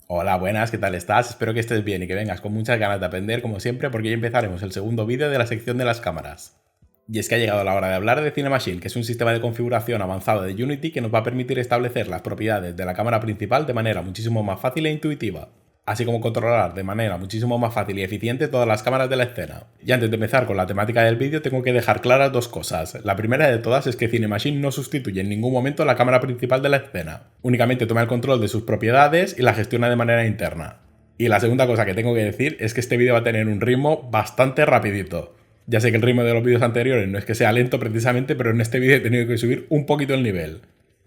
Hola, buenas, ¿qué tal estás? Espero que estés bien y que vengas con muchas ganas de aprender como siempre porque hoy empezaremos el segundo vídeo de la sección de las cámaras. Y es que ha llegado la hora de hablar de CineMachine, que es un sistema de configuración avanzado de Unity que nos va a permitir establecer las propiedades de la cámara principal de manera muchísimo más fácil e intuitiva, así como controlar de manera muchísimo más fácil y eficiente todas las cámaras de la escena. Y antes de empezar con la temática del vídeo tengo que dejar claras dos cosas. La primera de todas es que CineMachine no sustituye en ningún momento la cámara principal de la escena, únicamente toma el control de sus propiedades y la gestiona de manera interna. Y la segunda cosa que tengo que decir es que este vídeo va a tener un ritmo bastante rapidito. Ya sé que el ritmo de los vídeos anteriores no es que sea lento precisamente, pero en este vídeo he tenido que subir un poquito el nivel.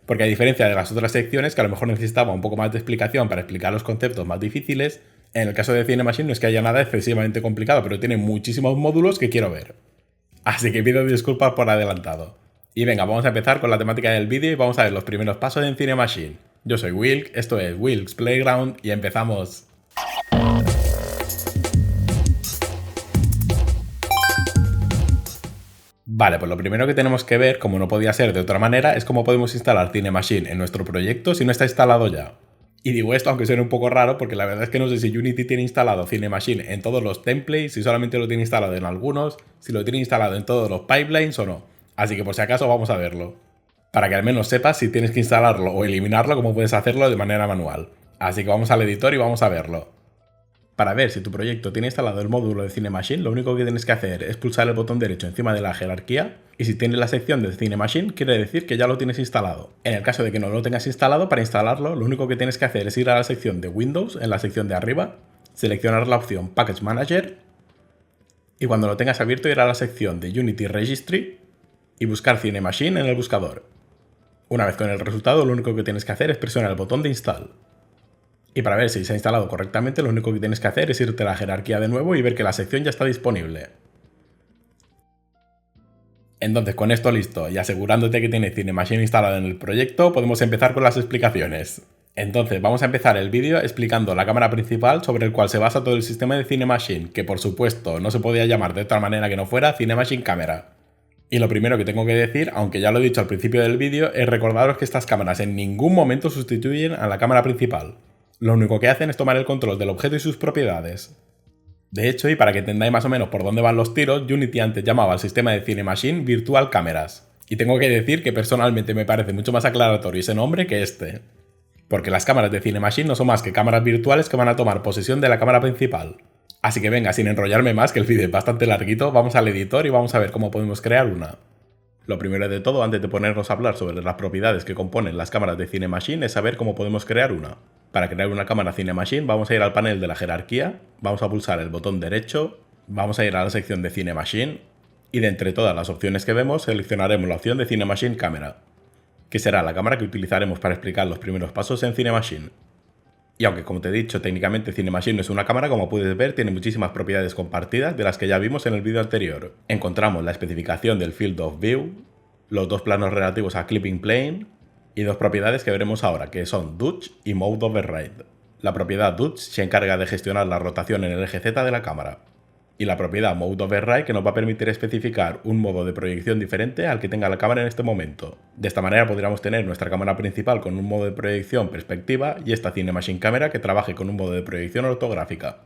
Porque a diferencia de las otras secciones, que a lo mejor necesitaba un poco más de explicación para explicar los conceptos más difíciles, en el caso de CineMachine no es que haya nada excesivamente complicado, pero tiene muchísimos módulos que quiero ver. Así que pido disculpas por adelantado. Y venga, vamos a empezar con la temática del vídeo y vamos a ver los primeros pasos en CineMachine. Yo soy Wilk, esto es Wilk's Playground y empezamos. Vale, pues lo primero que tenemos que ver, como no podía ser de otra manera, es cómo podemos instalar CineMachine en nuestro proyecto si no está instalado ya. Y digo esto aunque suene un poco raro porque la verdad es que no sé si Unity tiene instalado CineMachine en todos los templates, si solamente lo tiene instalado en algunos, si lo tiene instalado en todos los pipelines o no. Así que por si acaso vamos a verlo. Para que al menos sepas si tienes que instalarlo o eliminarlo como puedes hacerlo de manera manual. Así que vamos al editor y vamos a verlo. Para ver si tu proyecto tiene instalado el módulo de CineMachine, lo único que tienes que hacer es pulsar el botón derecho encima de la jerarquía y si tienes la sección de CineMachine quiere decir que ya lo tienes instalado. En el caso de que no lo tengas instalado, para instalarlo lo único que tienes que hacer es ir a la sección de Windows, en la sección de arriba, seleccionar la opción Package Manager y cuando lo tengas abierto ir a la sección de Unity Registry y buscar CineMachine en el buscador. Una vez con el resultado, lo único que tienes que hacer es presionar el botón de Install. Y para ver si se ha instalado correctamente, lo único que tienes que hacer es irte a la jerarquía de nuevo y ver que la sección ya está disponible. Entonces, con esto listo y asegurándote que tienes CineMachine instalado en el proyecto, podemos empezar con las explicaciones. Entonces, vamos a empezar el vídeo explicando la cámara principal sobre el cual se basa todo el sistema de CineMachine, que por supuesto no se podía llamar de otra manera que no fuera CineMachine Camera. Y lo primero que tengo que decir, aunque ya lo he dicho al principio del vídeo, es recordaros que estas cámaras en ningún momento sustituyen a la cámara principal. Lo único que hacen es tomar el control del objeto y sus propiedades. De hecho, y para que entendáis más o menos por dónde van los tiros, Unity antes llamaba al sistema de CineMachine Virtual Cameras. Y tengo que decir que personalmente me parece mucho más aclaratorio ese nombre que este. Porque las cámaras de CineMachine no son más que cámaras virtuales que van a tomar posesión de la cámara principal. Así que venga, sin enrollarme más, que el vídeo es bastante larguito, vamos al editor y vamos a ver cómo podemos crear una. Lo primero de todo, antes de ponernos a hablar sobre las propiedades que componen las cámaras de CineMachine, es saber cómo podemos crear una. Para crear una cámara CineMachine vamos a ir al panel de la jerarquía, vamos a pulsar el botón derecho, vamos a ir a la sección de CineMachine y de entre todas las opciones que vemos seleccionaremos la opción de CineMachine Camera, que será la cámara que utilizaremos para explicar los primeros pasos en CineMachine. Y aunque como te he dicho técnicamente CineMachine no es una cámara, como puedes ver tiene muchísimas propiedades compartidas de las que ya vimos en el vídeo anterior. Encontramos la especificación del Field of View, los dos planos relativos a Clipping Plane, y dos propiedades que veremos ahora, que son Dutch y Mode Override. La propiedad Dutch se encarga de gestionar la rotación en el eje Z de la cámara, y la propiedad Mode Override que nos va a permitir especificar un modo de proyección diferente al que tenga la cámara en este momento. De esta manera podríamos tener nuestra cámara principal con un modo de proyección perspectiva y esta CineMachine Camera que trabaje con un modo de proyección ortográfica.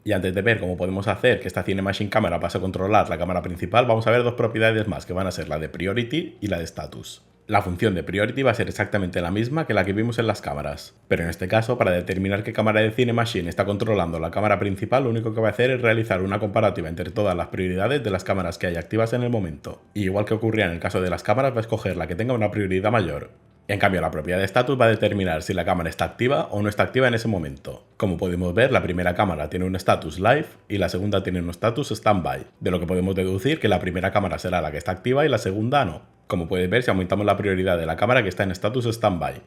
Y antes de ver cómo podemos hacer que esta CineMachine Camera pase a controlar la cámara principal, vamos a ver dos propiedades más que van a ser la de Priority y la de Status. La función de Priority va a ser exactamente la misma que la que vimos en las cámaras, pero en este caso, para determinar qué cámara de CineMachine está controlando la cámara principal, lo único que va a hacer es realizar una comparativa entre todas las prioridades de las cámaras que hay activas en el momento. Y igual que ocurría en el caso de las cámaras, va a escoger la que tenga una prioridad mayor. En cambio, la propiedad de status va a determinar si la cámara está activa o no está activa en ese momento. Como podemos ver, la primera cámara tiene un status live y la segunda tiene un status standby, de lo que podemos deducir que la primera cámara será la que está activa y la segunda no. Como puedes ver, si aumentamos la prioridad de la cámara que está en status standby,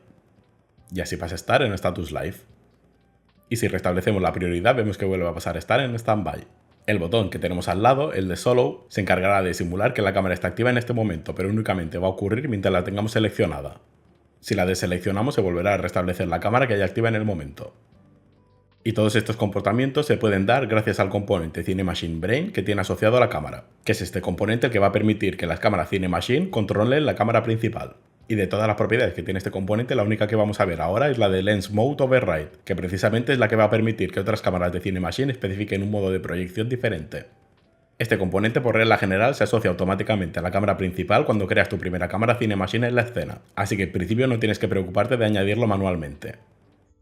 y así pasa a estar en status live. Y si restablecemos la prioridad, vemos que vuelve a pasar a estar en standby. El botón que tenemos al lado, el de Solo, se encargará de simular que la cámara está activa en este momento, pero únicamente va a ocurrir mientras la tengamos seleccionada. Si la deseleccionamos, se volverá a restablecer la cámara que hay activa en el momento. Y todos estos comportamientos se pueden dar gracias al componente CineMachine Brain que tiene asociado a la cámara, que es este componente que va a permitir que las cámaras CineMachine controlen la cámara principal. Y de todas las propiedades que tiene este componente, la única que vamos a ver ahora es la de Lens Mode Override, que precisamente es la que va a permitir que otras cámaras de CineMachine especifiquen un modo de proyección diferente. Este componente por regla general se asocia automáticamente a la cámara principal cuando creas tu primera cámara CineMachine en la escena, así que en principio no tienes que preocuparte de añadirlo manualmente.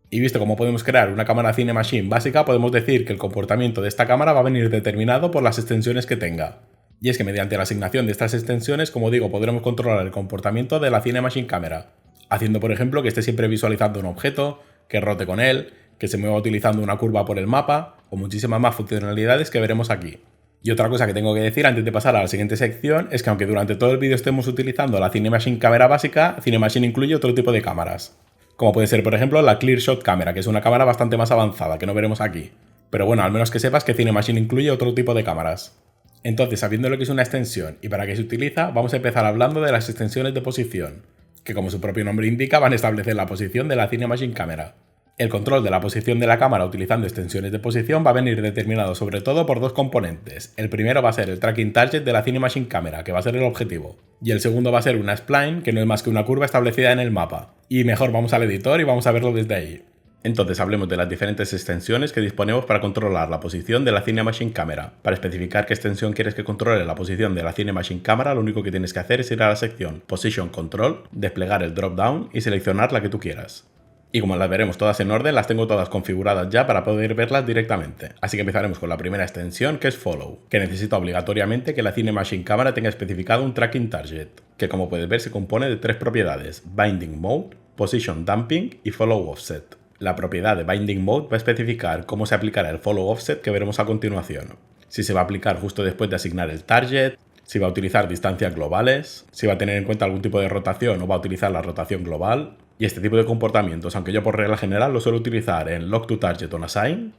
Y visto cómo podemos crear una cámara CineMachine básica, podemos decir que el comportamiento de esta cámara va a venir determinado por las extensiones que tenga. Y es que mediante la asignación de estas extensiones, como digo, podremos controlar el comportamiento de la CineMachine Camera, haciendo por ejemplo que esté siempre visualizando un objeto, que rote con él, que se mueva utilizando una curva por el mapa, o muchísimas más funcionalidades que veremos aquí. Y otra cosa que tengo que decir antes de pasar a la siguiente sección es que aunque durante todo el vídeo estemos utilizando la CineMachine Camera básica, CineMachine incluye otro tipo de cámaras, como puede ser por ejemplo la ClearShot Camera, que es una cámara bastante más avanzada que no veremos aquí. Pero bueno, al menos que sepas que CineMachine incluye otro tipo de cámaras. Entonces, sabiendo lo que es una extensión y para qué se utiliza, vamos a empezar hablando de las extensiones de posición, que como su propio nombre indica van a establecer la posición de la CineMachine Camera. El control de la posición de la cámara utilizando extensiones de posición va a venir determinado sobre todo por dos componentes. El primero va a ser el tracking target de la CineMachine Camera, que va a ser el objetivo, y el segundo va a ser una spline, que no es más que una curva establecida en el mapa. Y mejor vamos al editor y vamos a verlo desde ahí. Entonces hablemos de las diferentes extensiones que disponemos para controlar la posición de la CineMachine Camera. Para especificar qué extensión quieres que controle la posición de la CineMachine Camera, lo único que tienes que hacer es ir a la sección Position Control, desplegar el drop-down y seleccionar la que tú quieras. Y como las veremos todas en orden, las tengo todas configuradas ya para poder verlas directamente. Así que empezaremos con la primera extensión, que es Follow, que necesita obligatoriamente que la CineMachine Camera tenga especificado un Tracking Target, que como puedes ver se compone de tres propiedades: Binding Mode, Position Damping y Follow Offset. La propiedad de Binding Mode va a especificar cómo se aplicará el Follow Offset que veremos a continuación. Si se va a aplicar justo después de asignar el Target, si va a utilizar distancias globales, si va a tener en cuenta algún tipo de rotación o va a utilizar la rotación global. Y este tipo de comportamientos, aunque yo por regla general lo suelo utilizar en Lock to Target on Assign,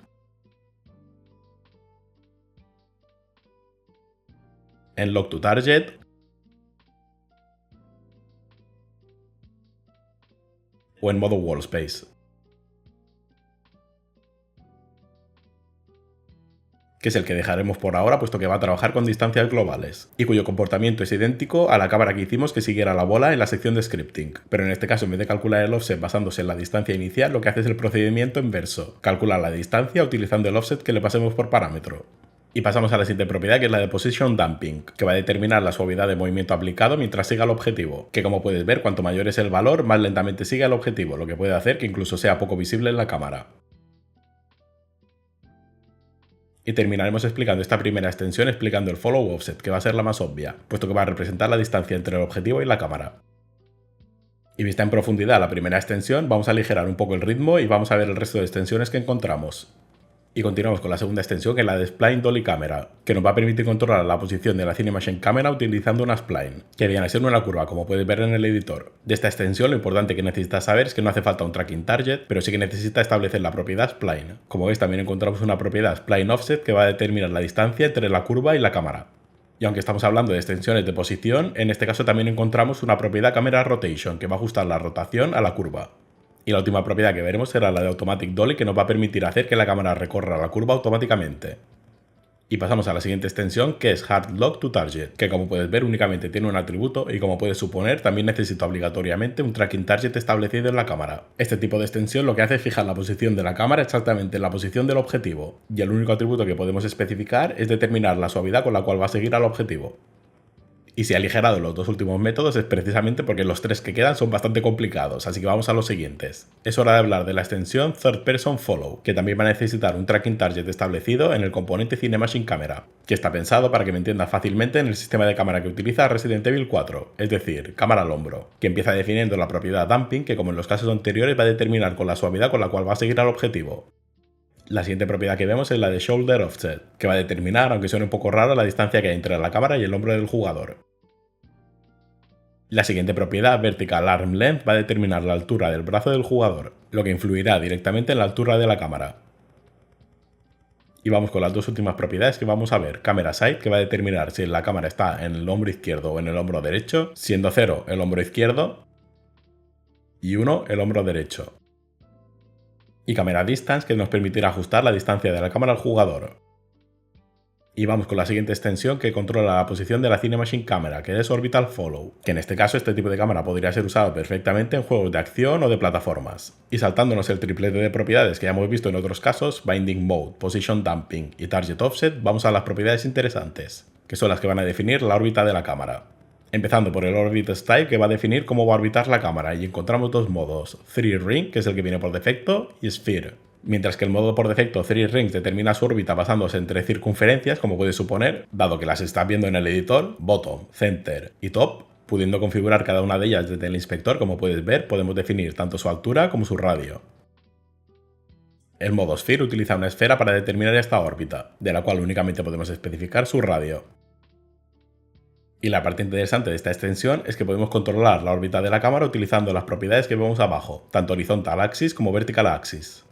en Lock to Target o en modo Wall Space, que es el que dejaremos por ahora puesto que va a trabajar con distancias globales, y cuyo comportamiento es idéntico a la cámara que hicimos que siguiera la bola en la sección de scripting, pero en este caso en vez de calcular el offset basándose en la distancia inicial, lo que hace es el procedimiento inverso, calcular la distancia utilizando el offset que le pasemos por parámetro. Y pasamos a la siguiente propiedad, que es la de Position Damping, que va a determinar la suavidad de movimiento aplicado mientras siga el objetivo, que como puedes ver, cuanto mayor es el valor, más lentamente sigue el objetivo, lo que puede hacer que incluso sea poco visible en la cámara. Y terminaremos explicando esta primera extensión explicando el Follow Offset, que va a ser la más obvia, puesto que va a representar la distancia entre el objetivo y la cámara. Y vista en profundidad la primera extensión, vamos a aligerar un poco el ritmo y vamos a ver el resto de extensiones que encontramos. Y continuamos con la segunda extensión, que es la de Spline Dolly Camera, que nos va a permitir controlar la posición de la CineMachine Camera utilizando una spline, que viene a ser una curva, como puedes ver en el editor. De esta extensión lo importante que necesitas saber es que no hace falta un tracking target, pero sí que necesita establecer la propiedad spline. Como veis, también encontramos una propiedad spline offset que va a determinar la distancia entre la curva y la cámara. Y aunque estamos hablando de extensiones de posición, en este caso también encontramos una propiedad camera rotation, que va a ajustar la rotación a la curva. Y la última propiedad que veremos será la de Automatic Dolly, que nos va a permitir hacer que la cámara recorra la curva automáticamente. Y pasamos a la siguiente extensión, que es Hard Lock to Target, que como puedes ver únicamente tiene un atributo y como puedes suponer también necesita obligatoriamente un Tracking Target establecido en la cámara. Este tipo de extensión lo que hace es fijar la posición de la cámara exactamente en la posición del objetivo, y el único atributo que podemos especificar es determinar la suavidad con la cual va a seguir al objetivo. Y si he aligerado los dos últimos métodos es precisamente porque los tres que quedan son bastante complicados, así que vamos a los siguientes. Es hora de hablar de la extensión Third Person Follow, que también va a necesitar un tracking target establecido en el componente CineMachine Camera, que está pensado para que me entiendas fácilmente en el sistema de cámara que utiliza Resident Evil 4, es decir, cámara al hombro, que empieza definiendo la propiedad Damping, que como en los casos anteriores va a determinar con la suavidad con la cual va a seguir al objetivo. La siguiente propiedad que vemos es la de Shoulder Offset, que va a determinar, aunque suene un poco raro, la distancia que hay entre la cámara y el hombro del jugador. La siguiente propiedad, Vertical Arm Length, va a determinar la altura del brazo del jugador, lo que influirá directamente en la altura de la cámara. Y vamos con las dos últimas propiedades que vamos a ver. Camera Side, que va a determinar si la cámara está en el hombro izquierdo o en el hombro derecho, siendo 0 el hombro izquierdo y 1 el hombro derecho. Y Camera Distance, que nos permitirá ajustar la distancia de la cámara al jugador. Y vamos con la siguiente extensión que controla la posición de la Cinemachine Camera, que es Orbital Follow, que en este caso este tipo de cámara podría ser usado perfectamente en juegos de acción o de plataformas. Y saltándonos el triplete de propiedades que ya hemos visto en otros casos, Binding Mode, Position Damping y Target Offset, vamos a las propiedades interesantes, que son las que van a definir la órbita de la cámara. Empezando por el Orbit Style, que va a definir cómo va a orbitar la cámara, y encontramos dos modos, 3-Ring, que es el que viene por defecto, y Sphere. Mientras que el modo por defecto 3-Rings determina su órbita basándose en 3 circunferencias, como puedes suponer, dado que las estás viendo en el editor, Bottom, Center y Top, pudiendo configurar cada una de ellas desde el inspector, como puedes ver, podemos definir tanto su altura como su radio. El modo Sphere utiliza una esfera para determinar esta órbita, de la cual únicamente podemos especificar su radio. Y la parte interesante de esta extensión es que podemos controlar la órbita de la cámara utilizando las propiedades que vemos abajo, tanto Horizontal Axis como Vertical Axis.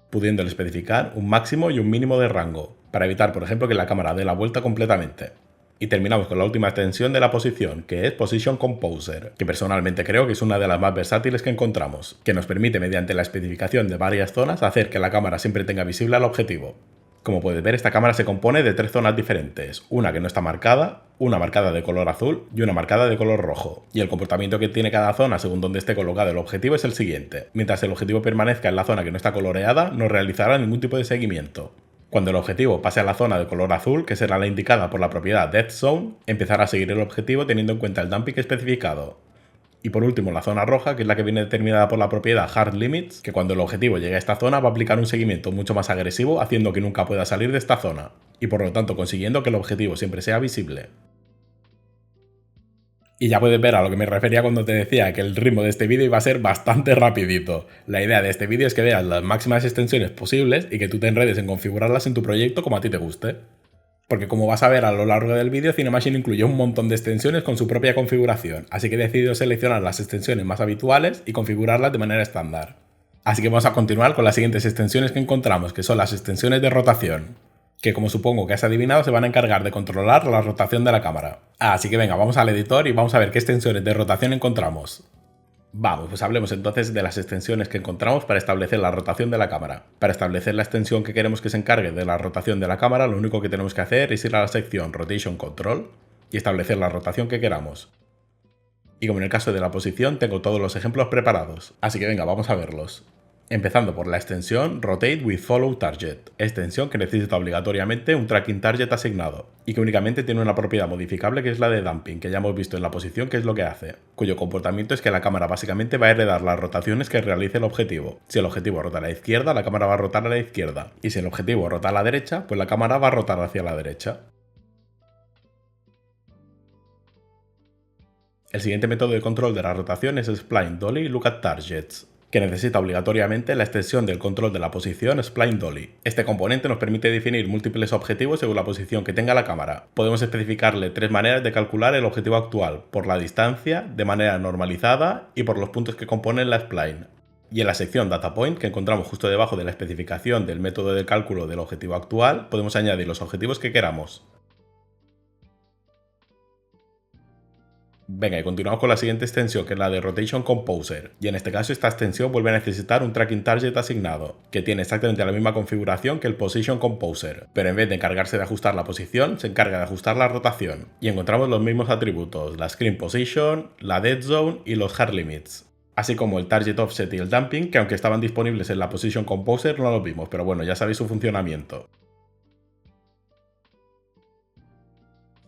Pudiéndole especificar un máximo y un mínimo de rango, para evitar, por ejemplo, que la cámara dé la vuelta completamente. Y terminamos con la última extensión de la posición, que es Position Composer, que personalmente creo que es una de las más versátiles que encontramos, que nos permite mediante la especificación de varias zonas hacer que la cámara siempre tenga visible al objetivo. Como puedes ver, esta cámara se compone de 3 zonas diferentes, una que no está marcada, una marcada de color azul y una marcada de color rojo. Y el comportamiento que tiene cada zona según donde esté colocado el objetivo es el siguiente. Mientras el objetivo permanezca en la zona que no está coloreada, no realizará ningún tipo de seguimiento. Cuando el objetivo pase a la zona de color azul, que será la indicada por la propiedad Dead Zone, empezará a seguir el objetivo teniendo en cuenta el damping especificado. Y por último, la zona roja, que es la que viene determinada por la propiedad Hard Limits, que cuando el objetivo llegue a esta zona va a aplicar un seguimiento mucho más agresivo, haciendo que nunca pueda salir de esta zona, y por lo tanto consiguiendo que el objetivo siempre sea visible. Y ya puedes ver a lo que me refería cuando te decía que el ritmo de este vídeo iba a ser bastante rapidito. La idea de este vídeo es que veas las máximas extensiones posibles y que tú te enredes en configurarlas en tu proyecto como a ti te guste. Porque como vas a ver a lo largo del vídeo, Cinemachine incluye un montón de extensiones con su propia configuración, así que he decidido seleccionar las extensiones más habituales y configurarlas de manera estándar. Así que vamos a continuar con las siguientes extensiones que encontramos, que son las extensiones de rotación, que como supongo que has adivinado se van a encargar de controlar la rotación de la cámara. Así que venga, vamos al editor y vamos a ver qué extensiones de rotación encontramos. Vamos, pues hablemos entonces de las extensiones que encontramos para establecer la rotación de la cámara. Para establecer la extensión que queremos que se encargue de la rotación de la cámara, lo único que tenemos que hacer es ir a la sección Rotation Control y establecer la rotación que queramos. Y como en el caso de la posición, tengo todos los ejemplos preparados, así que venga, vamos a verlos. Empezando por la extensión Rotate with Follow Target, extensión que necesita obligatoriamente un tracking target asignado, y que únicamente tiene una propiedad modificable que es la de damping, que ya hemos visto en la posición que es lo que hace, cuyo comportamiento es que la cámara básicamente va a heredar las rotaciones que realice el objetivo. Si el objetivo rota a la izquierda, la cámara va a rotar a la izquierda, y si el objetivo rota a la derecha, pues la cámara va a rotar hacia la derecha. El siguiente método de control de la rotación es Spline Dolly Look at Targets, que necesita obligatoriamente la extensión del control de la posición Spline Dolly. Este componente nos permite definir múltiples objetivos según la posición que tenga la cámara. Podemos especificarle 3 maneras de calcular el objetivo actual, por la distancia, de manera normalizada y por los puntos que componen la spline. Y en la sección Data Point, que encontramos justo debajo de la especificación del método de cálculo del objetivo actual, podemos añadir los objetivos que queramos. Venga, y continuamos con la siguiente extensión, que es la de Rotation Composer, y en este caso esta extensión vuelve a necesitar un Tracking Target asignado, que tiene exactamente la misma configuración que el Position Composer, pero en vez de encargarse de ajustar la posición, se encarga de ajustar la rotación, y encontramos los mismos atributos, la Screen Position, la Dead Zone y los Hard Limits, así como el Target Offset y el Damping, que aunque estaban disponibles en la Position Composer no los vimos, pero bueno, ya sabéis su funcionamiento.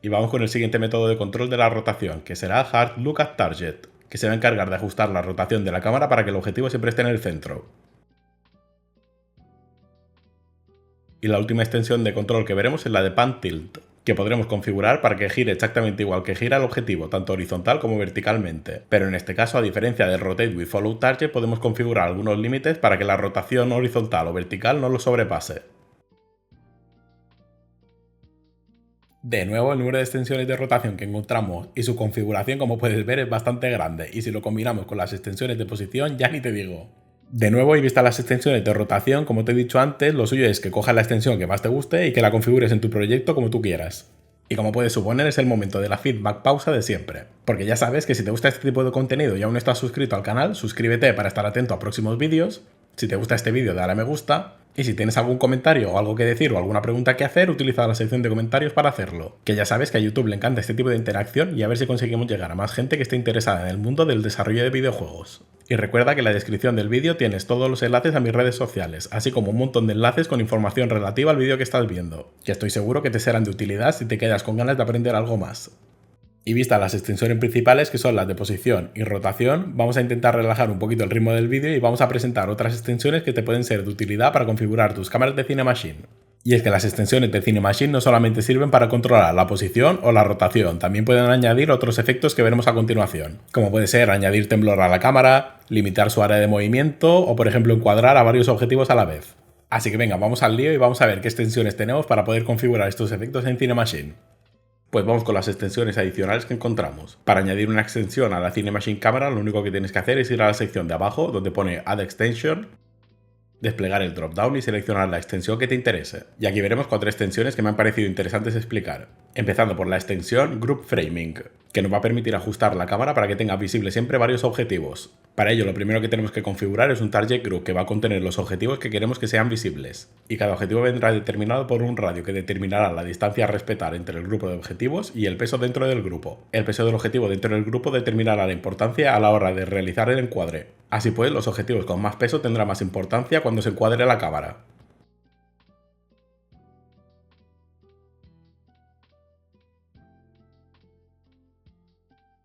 Y vamos con el siguiente método de control de la rotación, que será Hard Look at Target, que se va a encargar de ajustar la rotación de la cámara para que el objetivo siempre esté en el centro. Y la última extensión de control que veremos es la de Pan Tilt, que podremos configurar para que gire exactamente igual que gira el objetivo, tanto horizontal como verticalmente. Pero en este caso, a diferencia del Rotate with Follow Target, podemos configurar algunos límites para que la rotación horizontal o vertical no lo sobrepase. De nuevo, el número de extensiones de rotación que encontramos y su configuración, como puedes ver, es bastante grande, y si lo combinamos con las extensiones de posición, ya ni te digo. De nuevo, y vistas las extensiones de rotación, como te he dicho antes, lo suyo es que cojas la extensión que más te guste y que la configures en tu proyecto como tú quieras. Y como puedes suponer, es el momento de la feedback pausa de siempre. Porque ya sabes que si te gusta este tipo de contenido y aún no estás suscrito al canal, suscríbete para estar atento a próximos vídeos. Si te gusta este vídeo, dale a me gusta. Y si tienes algún comentario o algo que decir o alguna pregunta que hacer, utiliza la sección de comentarios para hacerlo. Que ya sabes que a YouTube le encanta este tipo de interacción y a ver si conseguimos llegar a más gente que esté interesada en el mundo del desarrollo de videojuegos. Y recuerda que en la descripción del vídeo tienes todos los enlaces a mis redes sociales, así como un montón de enlaces con información relativa al vídeo que estás viendo, que estoy seguro que te serán de utilidad si te quedas con ganas de aprender algo más. Y vistas las extensiones principales, que son las de posición y rotación, vamos a intentar relajar un poquito el ritmo del vídeo y vamos a presentar otras extensiones que te pueden ser de utilidad para configurar tus cámaras de Cinemachine. Y es que las extensiones de Cinemachine no solamente sirven para controlar la posición o la rotación, también pueden añadir otros efectos que veremos a continuación, como puede ser añadir temblor a la cámara, limitar su área de movimiento o por ejemplo encuadrar a varios objetivos a la vez. Así que venga, vamos al lío y vamos a ver qué extensiones tenemos para poder configurar estos efectos en Cinemachine. Pues vamos con las extensiones adicionales que encontramos. Para añadir una extensión a la Cinemachine Camera, lo único que tienes que hacer es ir a la sección de abajo donde pone Add Extension, desplegar el dropdown y seleccionar la extensión que te interese. Y aquí veremos 4 extensiones que me han parecido interesantes explicar. Empezando por la extensión Group Framing, que nos va a permitir ajustar la cámara para que tenga visible siempre varios objetivos. Para ello, lo primero que tenemos que configurar es un Target Group que va a contener los objetivos que queremos que sean visibles. Y cada objetivo vendrá determinado por un radio que determinará la distancia a respetar entre el grupo de objetivos y el peso dentro del grupo. El peso del objetivo dentro del grupo determinará la importancia a la hora de realizar el encuadre. Así pues, los objetivos con más peso tendrán más importancia cuando se encuadre la cámara.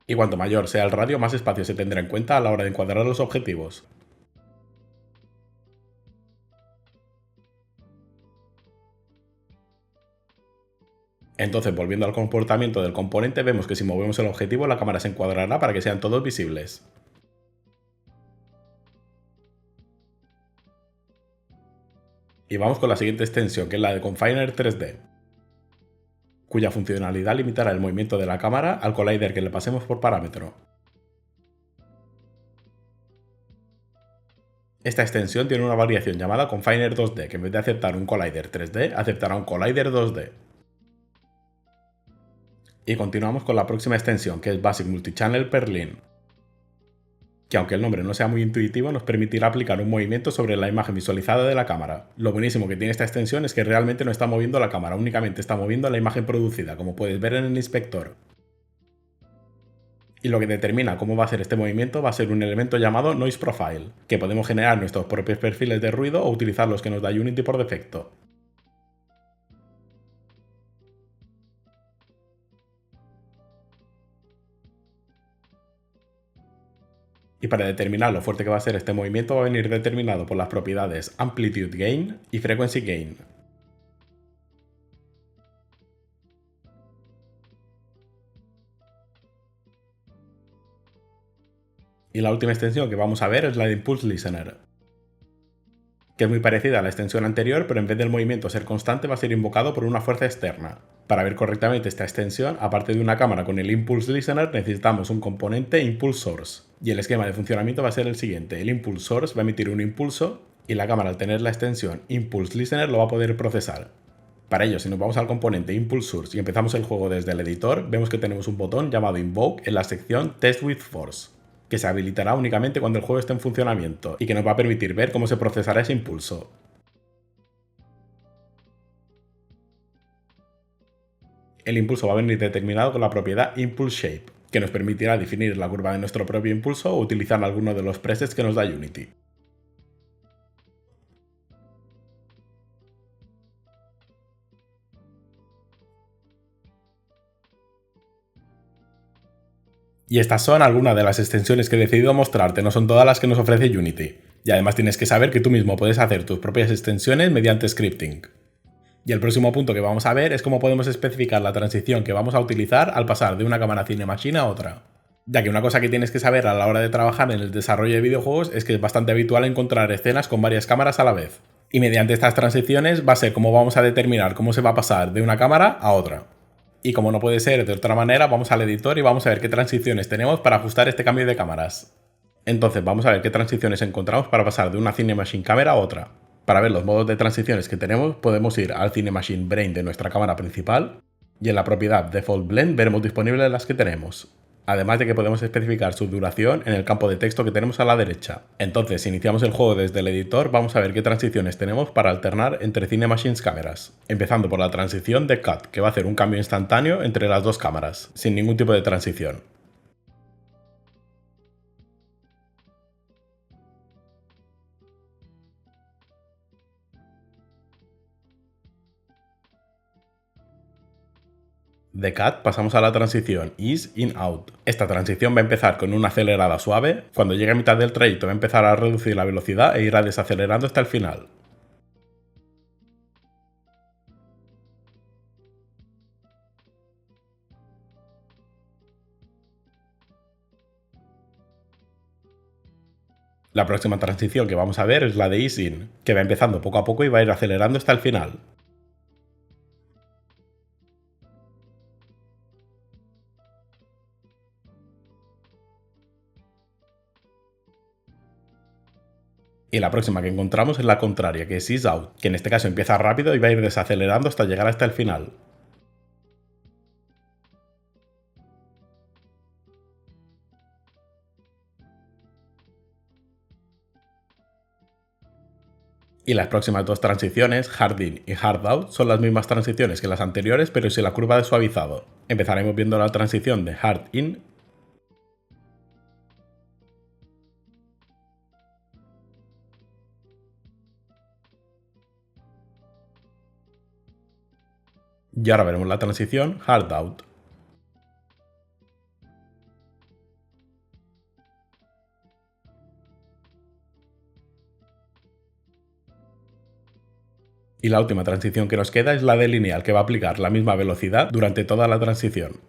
Y cuanto mayor sea el radio, más espacio se tendrá en cuenta a la hora de encuadrar los objetivos. Entonces, volviendo al comportamiento del componente, vemos que si movemos el objetivo, la cámara se encuadrará para que sean todos visibles. Y vamos con la siguiente extensión, que es la de Confiner 3D, cuya funcionalidad limitará el movimiento de la cámara al collider que le pasemos por parámetro. Esta extensión tiene una variación llamada Confiner 2D, que en vez de aceptar un collider 3D, aceptará un collider 2D. Y continuamos con la próxima extensión, que es Basic Multichannel Perlin, que aunque el nombre no sea muy intuitivo, nos permitirá aplicar un movimiento sobre la imagen visualizada de la cámara. Lo buenísimo que tiene esta extensión es que realmente no está moviendo la cámara, únicamente está moviendo la imagen producida, como puedes ver en el inspector. Y lo que determina cómo va a ser este movimiento va a ser un elemento llamado Noise Profile, que podemos generar nuestros propios perfiles de ruido o utilizar los que nos da Unity por defecto. Y para determinar lo fuerte que va a ser este movimiento va a venir determinado por las propiedades Amplitude Gain y Frequency Gain. Y la última extensión que vamos a ver es la de Impulse Listener, que es muy parecida a la extensión anterior, pero en vez del movimiento ser constante va a ser invocado por una fuerza externa. Para ver correctamente esta extensión, aparte de una cámara con el Impulse Listener, necesitamos un componente Impulse Source. Y el esquema de funcionamiento va a ser el siguiente: el Impulse Source va a emitir un impulso y la cámara, al tener la extensión Impulse Listener, lo va a poder procesar. Para ello, si nos vamos al componente Impulse Source y empezamos el juego desde el editor, vemos que tenemos un botón llamado Invoke en la sección Test with Force, que se habilitará únicamente cuando el juego esté en funcionamiento y que nos va a permitir ver cómo se procesará ese impulso. El impulso va a venir determinado con la propiedad Impulse Shape, que nos permitirá definir la curva de nuestro propio impulso o utilizar alguno de los presets que nos da Unity. Y estas son algunas de las extensiones que he decidido mostrarte, no son todas las que nos ofrece Unity. Y además tienes que saber que tú mismo puedes hacer tus propias extensiones mediante scripting. Y el próximo punto que vamos a ver es cómo podemos especificar la transición que vamos a utilizar al pasar de una cámara Cinemachine a otra. Ya que una cosa que tienes que saber a la hora de trabajar en el desarrollo de videojuegos es que es bastante habitual encontrar escenas con varias cámaras a la vez. Y mediante estas transiciones va a ser como vamos a determinar cómo se va a pasar de una cámara a otra. Y como no puede ser de otra manera, vamos al editor y vamos a ver qué transiciones tenemos para ajustar este cambio de cámaras. Entonces vamos a ver qué transiciones encontramos para pasar de una Cinemachine cámara a otra. Para ver los modos de transiciones que tenemos, podemos ir al Cinemachine Brain de nuestra cámara principal Y en la propiedad Default Blend veremos disponibles las que tenemos. Además de que podemos especificar su duración en el campo de texto que tenemos a la derecha. Entonces, si iniciamos el juego desde el editor, vamos a ver qué transiciones tenemos para alternar entre CineMachines cámaras. Empezando por la transición de Cut, que va a hacer un cambio instantáneo entre las dos cámaras, sin ningún tipo de transición. De Cut pasamos a la transición Ease In Out. Esta transición va a empezar con una acelerada suave, cuando llegue a mitad del trayecto va a empezar a reducir la velocidad e irá desacelerando hasta el final. La próxima transición que vamos a ver es la de Ease In, que va empezando poco a poco y va a ir acelerando hasta el final. Y la próxima que encontramos es la contraria, que es Ease Out, que en este caso empieza rápido y va a ir desacelerando hasta llegar hasta el final. Y las próximas dos transiciones, Hard In y Hard Out, son las mismas transiciones que las anteriores, pero sin la curva de suavizado. Empezaremos viendo la transición de Hard In. Y ahora veremos la transición Hard Out. Y la última transición que nos queda es la de lineal, que va a aplicar la misma velocidad durante toda la transición.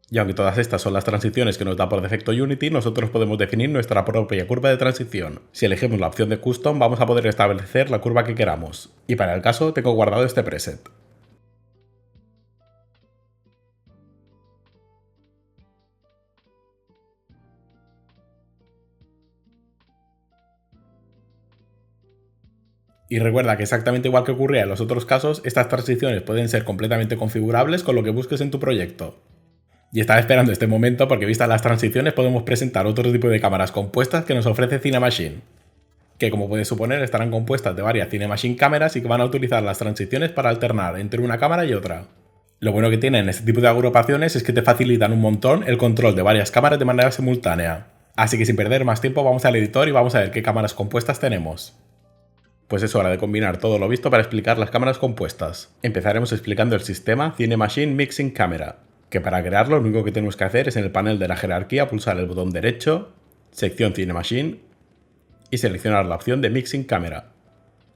Y aunque todas estas son las transiciones que nos da por defecto Unity, nosotros podemos definir nuestra propia curva de transición. Si elegimos la opción de Custom, vamos a poder establecer la curva que queramos. Y para el caso, tengo guardado este preset. Y recuerda que exactamente igual que ocurría en los otros casos, estas transiciones pueden ser completamente configurables con lo que busques en tu proyecto. Y estaba esperando este momento porque vistas las transiciones podemos presentar otro tipo de cámaras compuestas que nos ofrece CineMachine, que como puedes suponer estarán compuestas de varias CineMachine cámaras y que van a utilizar las transiciones para alternar entre una cámara y otra. Lo bueno que tienen este tipo de agrupaciones es que te facilitan un montón el control de varias cámaras de manera simultánea. Así que sin perder más tiempo vamos al editor y vamos a ver qué cámaras compuestas tenemos. Pues es hora de combinar todo lo visto para explicar las cámaras compuestas. Empezaremos explicando el sistema CineMachine Mixing Camera, que para crearlo lo único que tenemos que hacer es en el panel de la jerarquía pulsar el botón derecho, sección CineMachine y seleccionar la opción de Mixing Camera.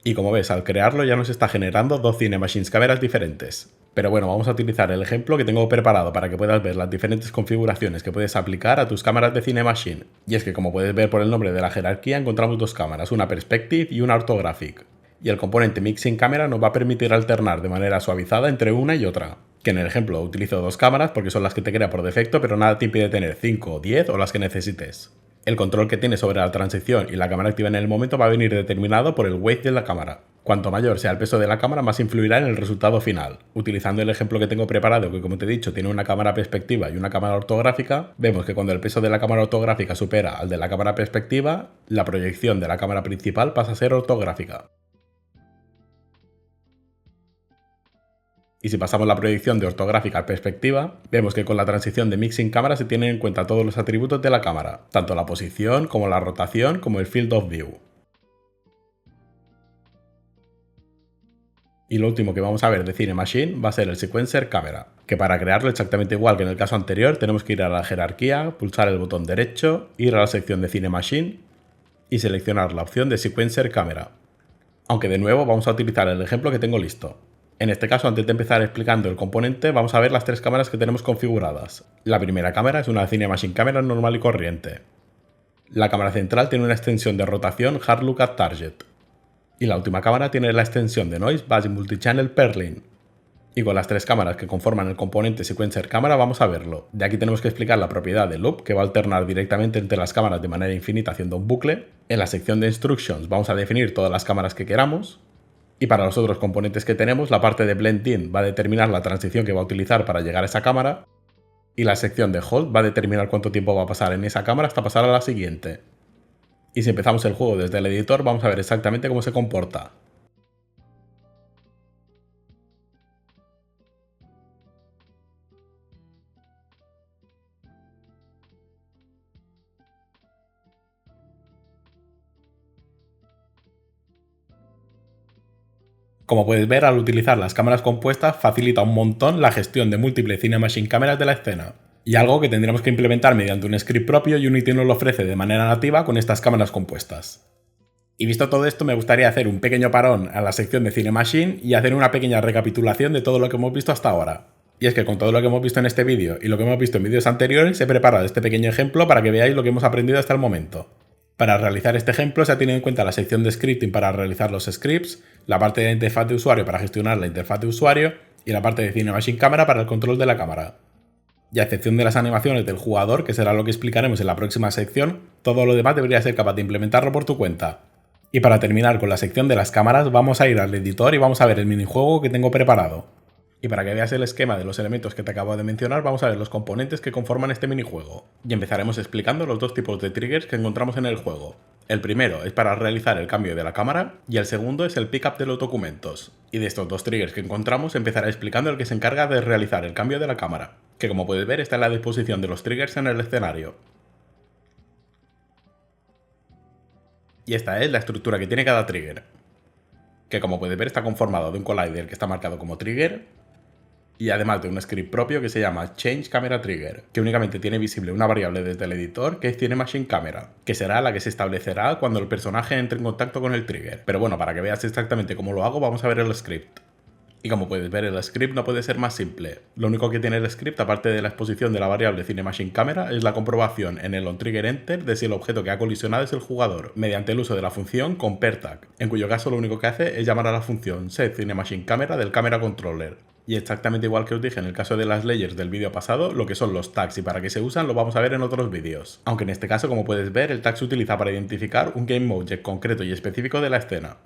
Y como ves, al crearlo ya nos está generando dos CineMachines cámaras diferentes. Pero bueno, vamos a utilizar el ejemplo que tengo preparado para que puedas ver las diferentes configuraciones que puedes aplicar a tus cámaras de CineMachine. Y es que como puedes ver por el nombre de la jerarquía encontramos dos cámaras, una Perspective y una Orthographic. Y el componente Mixing Camera nos va a permitir alternar de manera suavizada entre una y otra. Que en el ejemplo utilizo dos cámaras porque son las que te crea por defecto, pero nada te impide tener 5, 10 o las que necesites. El control que tienes sobre la transición y la cámara activa en el momento va a venir determinado por el weight de la cámara. Cuanto mayor sea el peso de la cámara, más influirá en el resultado final. Utilizando el ejemplo que tengo preparado, que como te he dicho tiene una cámara perspectiva y una cámara ortográfica, vemos que cuando el peso de la cámara ortográfica supera al de la cámara perspectiva, la proyección de la cámara principal pasa a ser ortográfica. Y si pasamos la proyección de ortográfica a perspectiva, vemos que con la transición de Mixing Camera se tienen en cuenta todos los atributos de la cámara, tanto la posición como la rotación como el Field of View. Y lo último que vamos a ver de CineMachine va a ser el Sequencer Camera, que para crearlo exactamente igual que en el caso anterior tenemos que ir a la jerarquía, pulsar el botón derecho, ir a la sección de CineMachine y seleccionar la opción de Sequencer Camera. Aunque de nuevo vamos a utilizar el ejemplo que tengo listo. En este caso, antes de empezar explicando el componente, vamos a ver las tres cámaras que tenemos configuradas. La primera cámara es una CineMachine Camera normal y corriente. La cámara central tiene una extensión de rotación Hard Look at Target. Y la última cámara tiene la extensión de Noise Base Multichannel Perlin. Y con las tres cámaras que conforman el componente Sequencer Cámara vamos a verlo. De aquí tenemos que explicar la propiedad de Loop, que va a alternar directamente entre las cámaras de manera infinita haciendo un bucle. En la sección de Instructions vamos a definir todas las cámaras que queramos. Y para los otros componentes que tenemos, la parte de Blend In va a determinar la transición que va a utilizar para llegar a esa cámara. Y la sección de Hold va a determinar cuánto tiempo va a pasar en esa cámara hasta pasar a la siguiente. Y si empezamos el juego desde el editor, vamos a ver exactamente cómo se comporta. Como puedes ver, al utilizar las cámaras compuestas facilita un montón la gestión de múltiples CineMachine cámaras de la escena. Y algo que tendremos que implementar mediante un script propio y Unity nos lo ofrece de manera nativa con estas cámaras compuestas. Y visto todo esto, me gustaría hacer un pequeño parón a la sección de CineMachine y hacer una pequeña recapitulación de todo lo que hemos visto hasta ahora. Y es que con todo lo que hemos visto en este vídeo y lo que hemos visto en vídeos anteriores, he preparado este pequeño ejemplo para que veáis lo que hemos aprendido hasta el momento. Para realizar este ejemplo se ha tenido en cuenta la sección de scripting para realizar los scripts, la parte de interfaz de usuario para gestionar la interfaz de usuario y la parte de CineMachine Cámara para el control de la cámara. Y a excepción de las animaciones del jugador, que será lo que explicaremos en la próxima sección, todo lo demás deberías ser capaz de implementarlo por tu cuenta. Y para terminar con la sección de las cámaras, vamos a ir al editor y vamos a ver el minijuego que tengo preparado. Y para que veas el esquema de los elementos que te acabo de mencionar, vamos a ver los componentes que conforman este minijuego. Y empezaremos explicando los dos tipos de triggers que encontramos en el juego. El primero es para realizar el cambio de la cámara y el segundo es el pickup de los documentos. Y de estos dos triggers que encontramos empezaré explicando el que se encarga de realizar el cambio de la cámara, que como puedes ver está en la disposición de los triggers en el escenario. Y esta es la estructura que tiene cada trigger, que como puedes ver está conformado de un collider que está marcado como trigger, y además de un script propio que se llama Change Camera Trigger, que únicamente tiene visible una variable desde el editor que es CineMachine Camera, que será la que se establecerá cuando el personaje entre en contacto con el trigger. Pero bueno, para que veas exactamente cómo lo hago, vamos a ver el script. Y como puedes ver, el script no puede ser más simple. Lo único que tiene el script, aparte de la exposición de la variable CineMachine Camera, es la comprobación en el onTriggerEnter de si el objeto que ha colisionado es el jugador, mediante el uso de la función compareTag, en cuyo caso lo único que hace es llamar a la función setCineMachineCamera del Camera Controller. Y exactamente igual que os dije en el caso de las layers del vídeo pasado, lo que son los tags y para qué se usan lo vamos a ver en otros vídeos. Aunque en este caso, como puedes ver, el tag se utiliza para identificar un GameObject concreto y específico de la escena.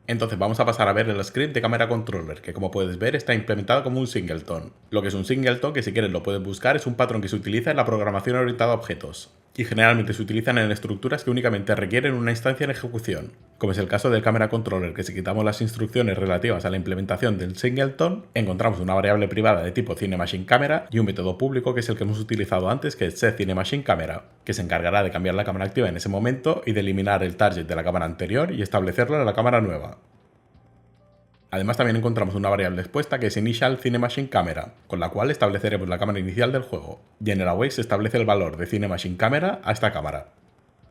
Entonces vamos a pasar a ver el script de Camera Controller, que como puedes ver está implementado como un singleton. Lo que es un singleton, que si quieres lo puedes buscar, es un patrón que se utiliza en la programación orientada a objetos. Y generalmente se utilizan en estructuras que únicamente requieren una instancia en ejecución, como es el caso del Camera Controller, que si quitamos las instrucciones relativas a la implementación del singleton, encontramos una variable privada de tipo CineMachineCamera y un método público que es el que hemos utilizado antes, que es setCineMachineCamera, que se encargará de cambiar la cámara activa en ese momento y de eliminar el target de la cámara anterior y establecerlo en la cámara nueva. Además también encontramos una variable expuesta que es initialCineMachineCamera, con la cual estableceremos la cámara inicial del juego, y en el await se establece el valor de CineMachineCamera a esta cámara.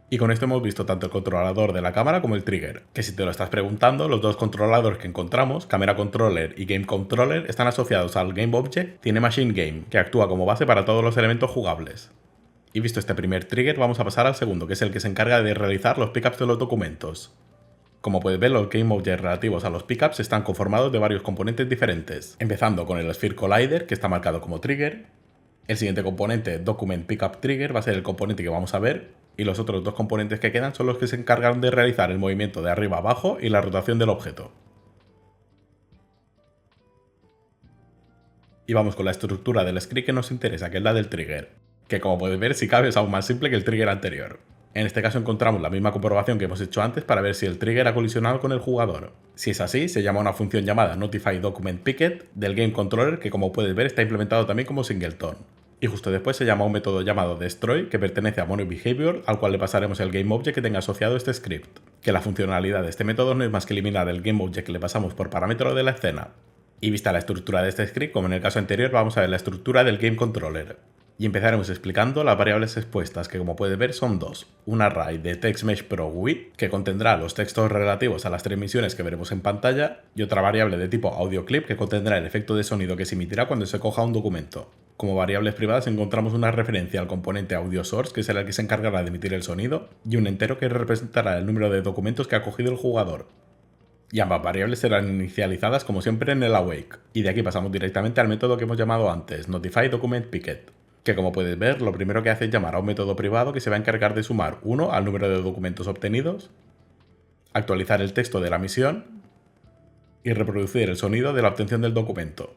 Y con esto hemos visto tanto el controlador de la cámara como el trigger, que si te lo estás preguntando, los dos controladores que encontramos, Camera Controller y Game Controller, están asociados al GameObject CineMachineGame, que actúa como base para todos los elementos jugables. Y visto este primer trigger, vamos a pasar al segundo, que es el que se encarga de realizar los pickups de los documentos. Como puedes ver, los GameObjects relativos a los pickups están conformados de varios componentes diferentes, empezando con el Sphere Collider, que está marcado como trigger. El siguiente componente, Document Pickup Trigger, va a ser el componente que vamos a ver, y los otros dos componentes que quedan son los que se encargan de realizar el movimiento de arriba a abajo y la rotación del objeto. Y vamos con la estructura del script que nos interesa, que es la del trigger, que como puedes ver, si cabe, es aún más simple que el trigger anterior. En este caso encontramos la misma comprobación que hemos hecho antes para ver si el trigger ha colisionado con el jugador. Si es así, se llama una función llamada notifyDocumentPicket del Game Controller, que como puedes ver está implementado también como singleton. Y justo después se llama un método llamado destroy, que pertenece a MonoBehavior, al cual le pasaremos el GameObject que tenga asociado este script. Que la funcionalidad de este método no es más que eliminar el GameObject que le pasamos por parámetro de la escena. Y vista la estructura de este script, como en el caso anterior, vamos a ver la estructura del Game Controller. Y empezaremos explicando las variables expuestas, que como puedes ver son dos. Un array de TextMeshProWidth, que contendrá los textos relativos a las tres misiones que veremos en pantalla, y otra variable de tipo AudioClip, que contendrá el efecto de sonido que se emitirá cuando se coja un documento. Como variables privadas encontramos una referencia al componente AudioSource, que será el que se encargará de emitir el sonido, y un entero que representará el número de documentos que ha cogido el jugador. y ambas variables serán inicializadas como siempre en el awake. Y de aquí pasamos directamente al método que hemos llamado antes, notifyDocumentPicket, que como puedes ver lo primero que hace es llamar a un método privado que se va a encargar de sumar 1 al número de documentos obtenidos, actualizar el texto de la misión y reproducir el sonido de la obtención del documento.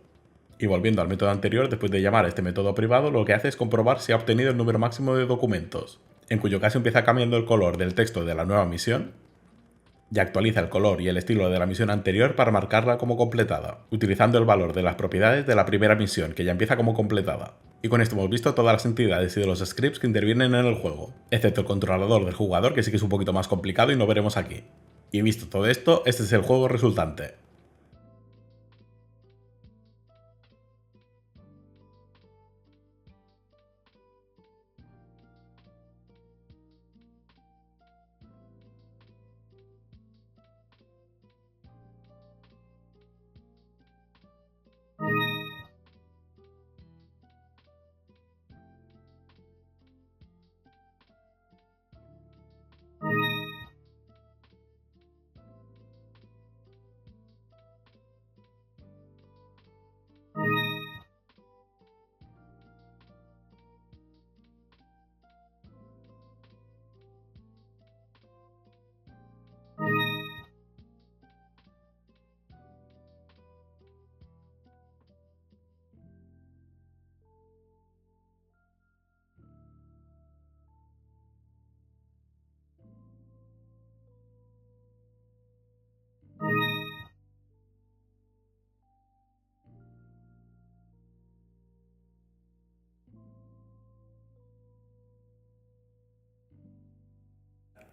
Y volviendo al método anterior, después de llamar a este método privado, lo que hace es comprobar si ha obtenido el número máximo de documentos, en cuyo caso empieza cambiando el color del texto de la nueva misión y actualiza el color y el estilo de la misión anterior para marcarla como completada, utilizando el valor de las propiedades de la primera misión, que ya empieza como completada. Y con esto hemos visto todas las entidades y los scripts que intervienen en el juego, excepto el controlador del jugador, que sí que es un poquito más complicado y no veremos aquí. Y visto todo esto, este es el juego resultante.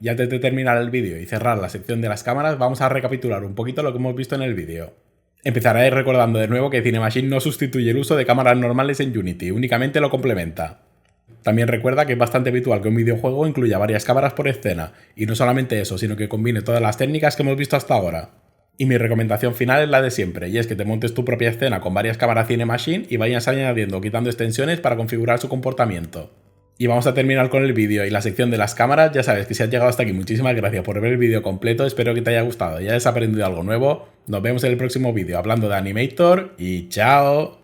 Y antes de terminar el vídeo y cerrar la sección de las cámaras, vamos a recapitular un poquito lo que hemos visto en el vídeo. Empezaré recordando de nuevo que Cinemachine no sustituye el uso de cámaras normales en Unity, únicamente lo complementa. También recuerda que es bastante habitual que un videojuego incluya varias cámaras por escena, y no solamente eso, sino que combine todas las técnicas que hemos visto hasta ahora. Y mi recomendación final es la de siempre, y es que te montes tu propia escena con varias cámaras Cinemachine y vayas añadiendo o quitando extensiones para configurar su comportamiento. Y vamos a terminar con el vídeo y la sección de las cámaras. Ya sabes que si has llegado hasta aquí, muchísimas gracias por ver el vídeo completo, espero que te haya gustado y hayas aprendido algo nuevo. Nos vemos en el próximo vídeo hablando de Animator y ¡chao!